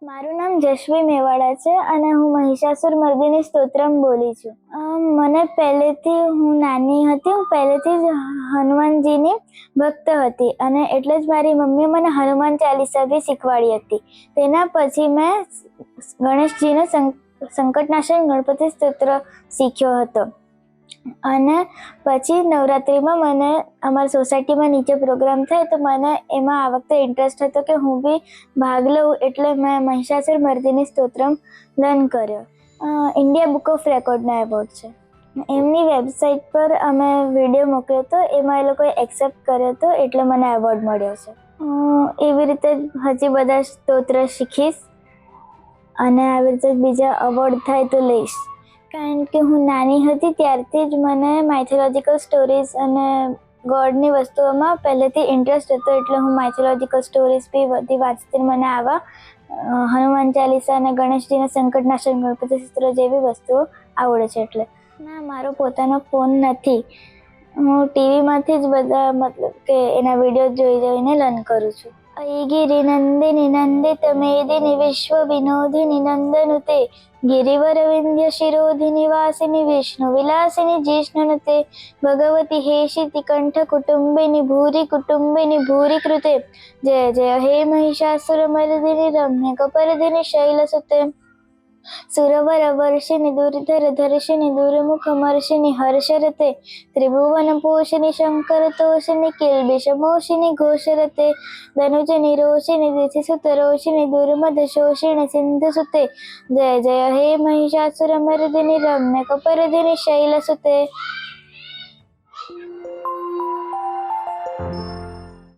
મારું નામ જશ્વી મેવાડા છે અને હું મહિષાસુર મર્દિની સ્તોત્રમ બોલી છું. મને પહેલેથી હું નાની હતી હું પહેલેથી જ હનુમાનજીની ભક્ત હતી અને એટલે જ મારી મમ્મીએ મને હનુમાન ચાલીસા બી શીખવાડી હતી. તેના પછી મેં ગણેશજીનો સંકટનાશન ગણપતિ સ્તોત્ર શીખ્યો હતો અને પછી નવરાત્રિમાં મને અમારી સોસાયટીમાં નીચે પ્રોગ્રામ થાય તો મને એમાં આ વખતે ઇન્ટરેસ્ટ હતો કે હું બી ભાગ લઉં, એટલે મેં મહિષાસુર મર્દિની સ્તોત્રમ લર્ન કર્યો. ઇન્ડિયા બુક ઓફ રેકોર્ડનો એવોર્ડ છે. એમની વેબસાઇટ પર અમે વિડીયો મોકલ્યો હતો, એમાં એ લોકોએ એક્સેપ્ટ કર્યો હતો, એટલે મને એવોર્ડ મળ્યો છે. એવી રીતે હજી બધા સ્તોત્ર શીખીશ અને આવી રીતે બીજા એવોર્ડ થાય તો લઈશ. કારણ કે હું નાની હતી ત્યારથી જ મને માઇથોલોજીકલ સ્ટોરીઝ અને ગોડની વસ્તુઓમાં પહેલેથી ઇન્ટરેસ્ટ હતો, એટલે હું માઇથોલોજીકલ સ્ટોરીઝ બી બધી વાંચતી. મને આવા હનુમાન ચાલીસા અને ગણેશજીના સંકટનાશન ગણપતિ સ્તોત્ર જેવી વસ્તુઓ આવડે છે. એટલે ના, મારો પોતાનો ફોન નથી. હું ટીવીમાંથી જ બધા મતલબ કે એના વિડીયો જોઈને લર્ન કરું છું. ગિરી નંદિની નંદિત મેદિની વિશ્વ વિનોદિની નંદનુતે गिरिवर विंध्य शिरोधिनी वासिनी विष्णु विलासिनी जिष्णुनुते भगवती हेशिति कंठ कुटुंबिनी भूरि कृते जय जय हे महिषासुर मर्दिनी रम्य कपर्दिनी शैलसुते सुरवर वर्षिणी दुर्धर धर्षिणी दुर्मुख मर्षिणी हर्षरते त्रिभुवन पोषिणी शंकर तोषिणी किल्बिष मोषिणी घोषरते धनुज निरोषिणी दिथिसुत रोषिणी दुर्मद शोषिणी सिंधुसुते जय जय हे महिषासुर मर्दिनी रम्य कपर्दिनी शैलसुते.